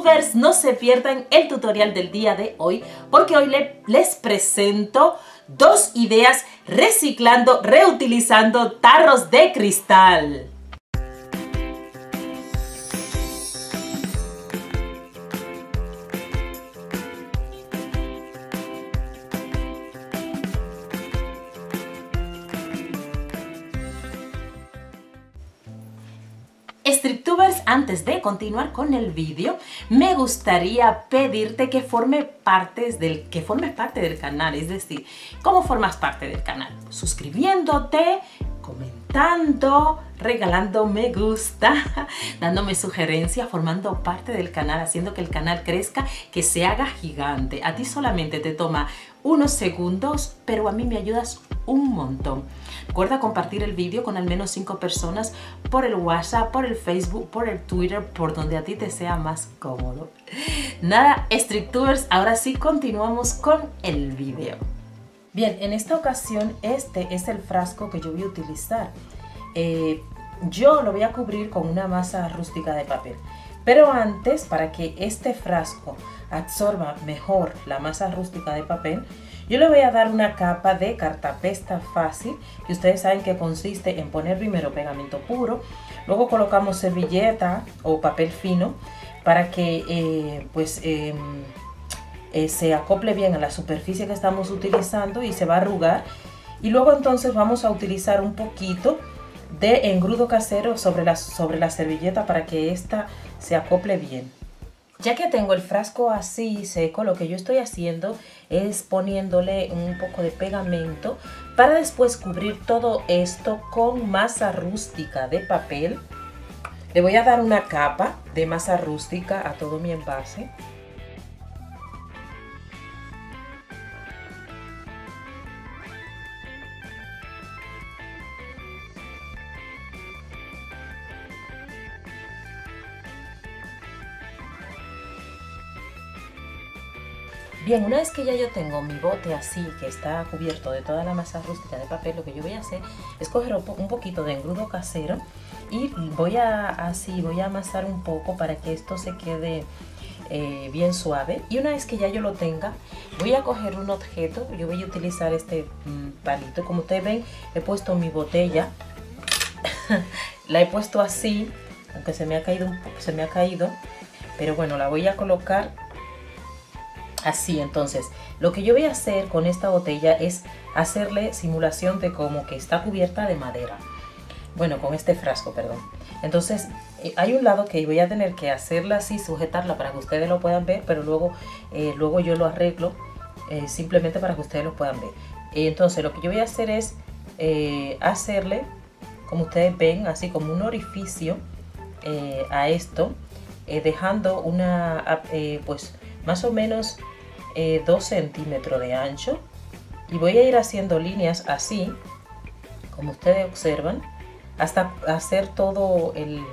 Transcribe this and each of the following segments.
Striptubers, no se pierdan el tutorial del día de hoy, porque hoy les presento dos ideas reciclando, reutilizando tarros de cristal. Striptubers, antes de continuar con el vídeo, me gustaría pedirte que formes parte del canal. Es decir, ¿cómo formas parte del canal? Suscribiéndote, comentando, regalando me gusta, dándome sugerencias, formando parte del canal, haciendo que el canal crezca, que se haga gigante. A ti solamente te toma unos segundos, pero a mí me ayudas un montón. Recuerda compartir el vídeo con al menos 5 personas por el WhatsApp, por el Facebook, por el Twitter, por donde a ti te sea más cómodo. Nada, Striptubers, ahora sí continuamos con el vídeo. Bien, en esta ocasión este es el frasco que yo voy a utilizar. Yo lo voy a cubrir con una masa rústica de papel. Pero antes, para que este frasco absorba mejor la masa rústica de papel, yo le voy a dar una capa de cartapesta fácil, que ustedes saben que consiste en poner primero pegamento puro, luego colocamos servilleta o papel fino para que se acople bien a la superficie que estamos utilizando y se va a arrugar. Y luego entonces vamos a utilizar un poquito de engrudo casero sobre la servilleta para que ésta se acople bien. Ya que tengo el frasco así seco, lo que yo estoy haciendo es poniéndole un poco de pegamento para después cubrir todo esto con masa rústica de papel. Le voy a dar una capa de masa rústica a todo mi envase. Bien, una vez que ya yo tengo mi bote así, que está cubierto de toda la masa rústica de papel, lo que yo voy a hacer es coger un poquito de engrudo casero y voy a amasar un poco para que esto se quede bien suave. Y una vez que ya yo lo tenga, voy a coger un objeto. Yo voy a utilizar este palito. Como ustedes ven, he puesto mi botella. La he puesto así, aunque se me ha caído, pero bueno, la voy a colocar así. Entonces, lo que yo voy a hacer con esta botella es hacerle simulación de como que está cubierta de madera. Bueno, con este frasco, perdón. Entonces, hay un lado que voy a tener que hacerla así, sujetarla para que ustedes lo puedan ver, pero luego yo lo arreglo simplemente para que ustedes lo puedan ver. Entonces, lo que yo voy a hacer es hacerle, como ustedes ven, así como un orificio a esto, dejando una, pues más o menos 2 centímetros de ancho, y voy a ir haciendo líneas así, como ustedes observan, hasta hacer todo el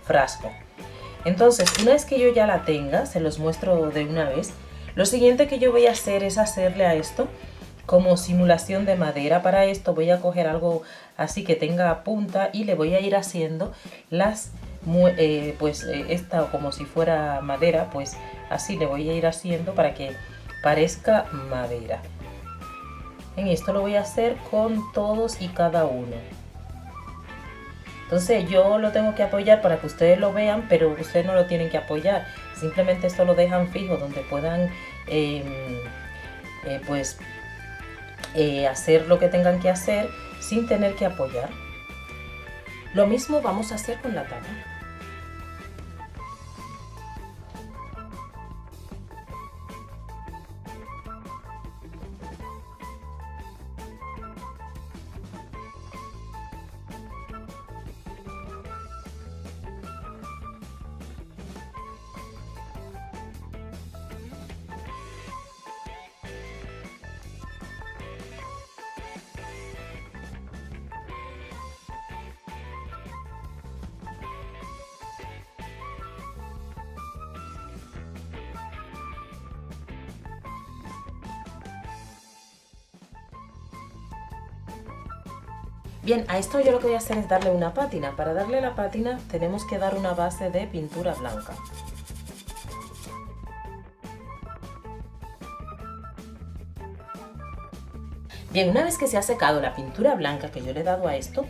frasco. Entonces, una vez que yo ya la tenga, se los muestro de una vez. Lo siguiente que yo voy a hacer es hacerle a esto como simulación de madera. Para esto voy a coger algo así que tenga punta y le voy a ir haciendo las esta como si fuera madera, pues así le voy a ir haciendo para que parezca madera. En esto lo voy a hacer con todos y cada uno. Entonces yo lo tengo que apoyar para que ustedes lo vean, pero ustedes no lo tienen que apoyar. Simplemente esto lo dejan fijo donde puedan hacer lo que tengan que hacer sin tener que apoyar. Lo mismo vamos a hacer con la tapa. Bien, a esto yo lo que voy a hacer es darle una pátina. Para darle la pátina tenemos que dar una base de pintura blanca. Bien, una vez que se ha secado la pintura blanca que yo le he dado a esto,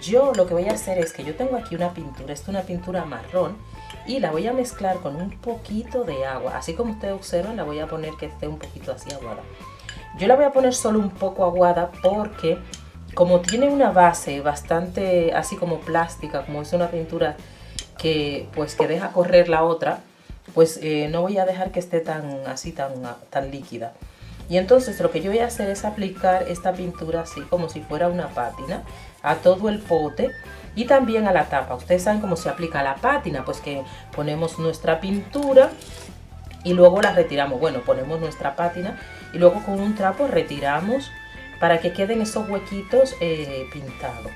yo lo que voy a hacer es que yo tengo aquí una pintura, esta es una pintura marrón, y la voy a mezclar con un poquito de agua. Así como ustedes observan, la voy a poner que esté un poquito así aguada. Yo la voy a poner solo un poco aguada porque como tiene una base bastante así como plástica, como es una pintura que pues que deja correr la otra, pues no voy a dejar que esté tan así tan líquida. Y entonces lo que yo voy a hacer es aplicar esta pintura así como si fuera una pátina a todo el pote y también a la tapa. Ustedes saben cómo se aplica la pátina, pues que ponemos nuestra pintura y luego la retiramos. Bueno, ponemos nuestra pátina y luego con un trapo retiramos para que queden esos huequitos pintados.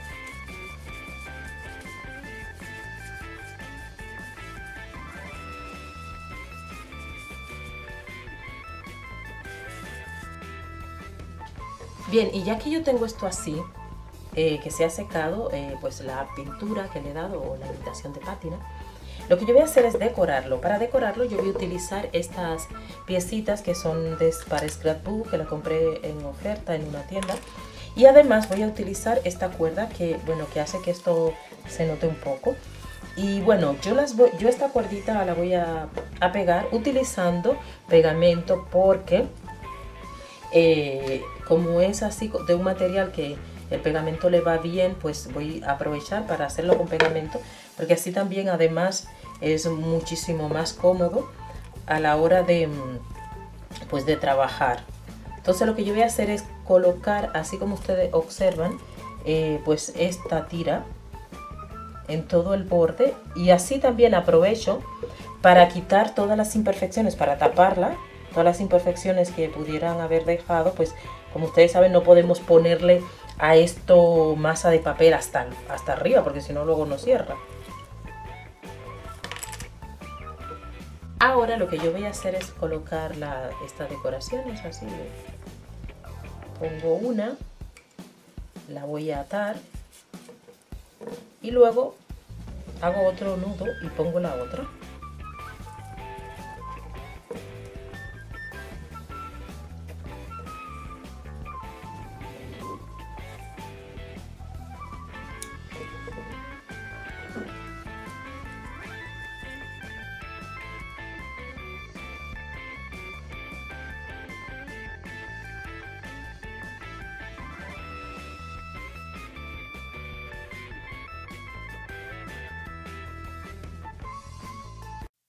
Bien, y ya que yo tengo esto así, que se ha secado, pues la pintura que le he dado o la imitación de pátina, lo que yo voy a hacer es decorarlo. Para decorarlo yo voy a utilizar estas piecitas que son para scrapbook, que la compré en oferta en una tienda. Y además voy a utilizar esta cuerda que, bueno, que hace que esto se note un poco. Y bueno, yo esta cuerdita la voy a pegar utilizando pegamento porque como es así de un material que el pegamento le va bien, pues voy a aprovechar para hacerlo con pegamento, porque así también además es muchísimo más cómodo a la hora de, pues de trabajar. Entonces lo que yo voy a hacer es colocar, así como ustedes observan, pues esta tira en todo el borde, y así también aprovecho para quitar todas las imperfecciones, para taparla, todas las imperfecciones que pudieran haber dejado. Pues como ustedes saben, no podemos ponerle a esto masa de papel hasta arriba, porque si no luego no cierra. Ahora lo que yo voy a hacer es colocar estas decoraciones así. Pongo una, la voy a atar y luego hago otro nudo y pongo la otra.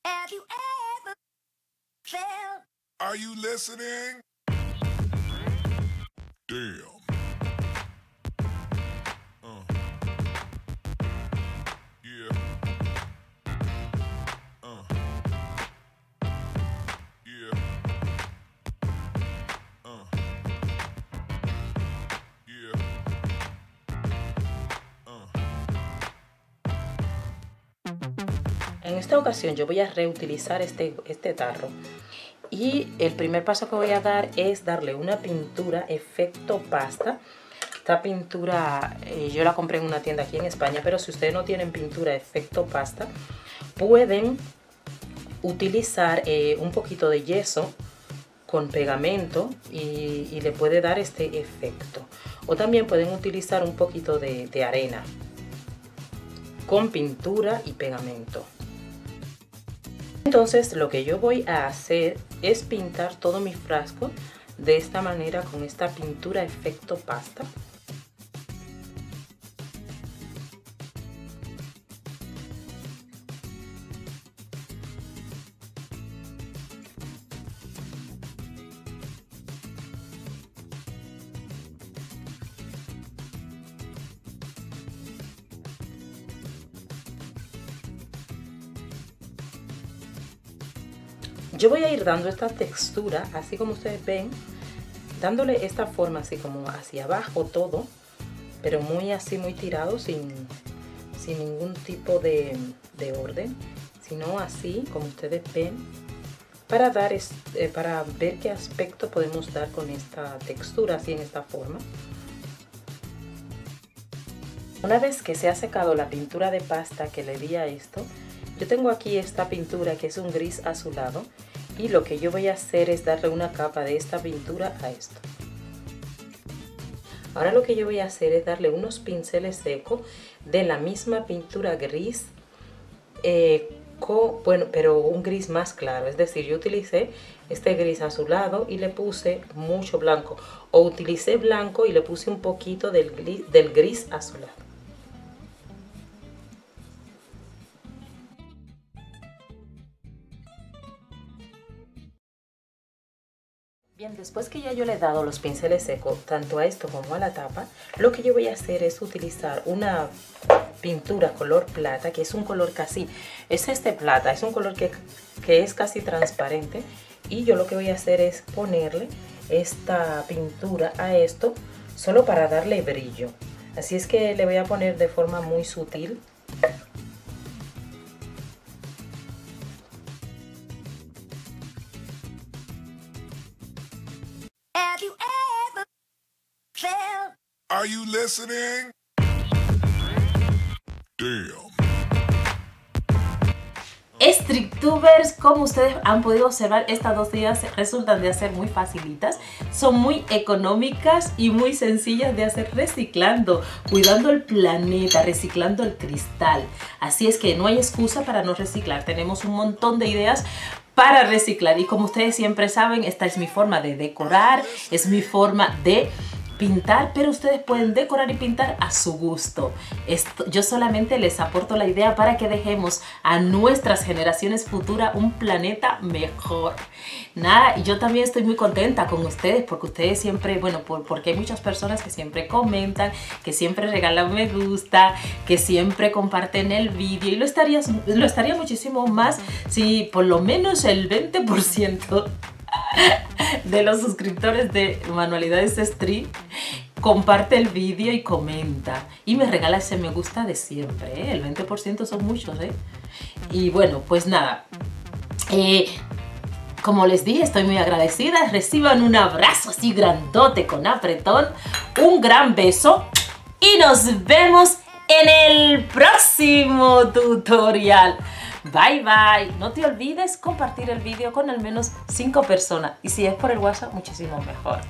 Have you ever felt? Are you listening? Damn. Yeah. Yeah. Yeah. En esta ocasión yo voy a reutilizar este tarro. Y el primer paso que voy a dar es darle una pintura efecto pasta. Esta pintura yo la compré en una tienda aquí en España, pero si ustedes no tienen pintura efecto pasta, pueden utilizar un poquito de yeso con pegamento y le puede dar este efecto. O también pueden utilizar un poquito de arena con pintura y pegamento. Entonces lo que yo voy a hacer es pintar todo mi frasco de esta manera con esta pintura efecto pasta. Yo voy a ir dando esta textura, así como ustedes ven, dándole esta forma así como hacia abajo todo, pero muy así, muy tirado, sin ningún tipo de orden, sino así como ustedes ven, para ver qué aspecto podemos dar con esta textura, así en esta forma. Una vez que se ha secado la pintura de pasta que le di a esto, yo tengo aquí esta pintura que es un gris azulado, y lo que yo voy a hacer es darle una capa de esta pintura a esto. Ahora lo que yo voy a hacer es darle unos pinceles secos de la misma pintura gris, bueno, pero un gris más claro. Es decir, yo utilicé este gris azulado y le puse mucho blanco. O utilicé blanco y le puse un poquito del gris azulado. Bien, después que ya yo le he dado los pinceles secos, tanto a esto como a la tapa, lo que yo voy a hacer es utilizar una pintura color plata, que es un color casi, es este plata, es un color que es casi transparente. Y yo lo que voy a hacer es ponerle esta pintura a esto, solo para darle brillo. Así es que le voy a poner de forma muy sutil. Have you ever felt? Are you listening? Damn. Stricktubers, como ustedes han podido observar, estas dos ideas resultan de hacer muy facilitas, son muy económicas y muy sencillas de hacer reciclando, cuidando el planeta, reciclando el cristal. Así es que no hay excusa para no reciclar, tenemos un montón de ideas para reciclar y como ustedes siempre saben, esta es mi forma de decorar, es mi forma de pintar, pero ustedes pueden decorar y pintar a su gusto. Yo solamente les aporto la idea para que dejemos a nuestras generaciones futuras un planeta mejor. Nada, y yo también estoy muy contenta con ustedes porque ustedes siempre, bueno, porque hay muchas personas que siempre comentan, que siempre regalan me gusta, que siempre comparten el vídeo y lo estaría muchísimo más si por lo menos el 20% de los suscriptores de Manualidades Street comparte el vídeo y comenta y me regala ese me gusta de siempre, ¿eh? El 20% son muchos, ¿eh? Y bueno, pues nada, como les dije, estoy muy agradecida. Reciban un abrazo así grandote con apretón, un gran beso y nos vemos en el próximo tutorial. Bye bye. No te olvides compartir el vídeo con al menos 5 personas y si es por el WhatsApp muchísimo mejor.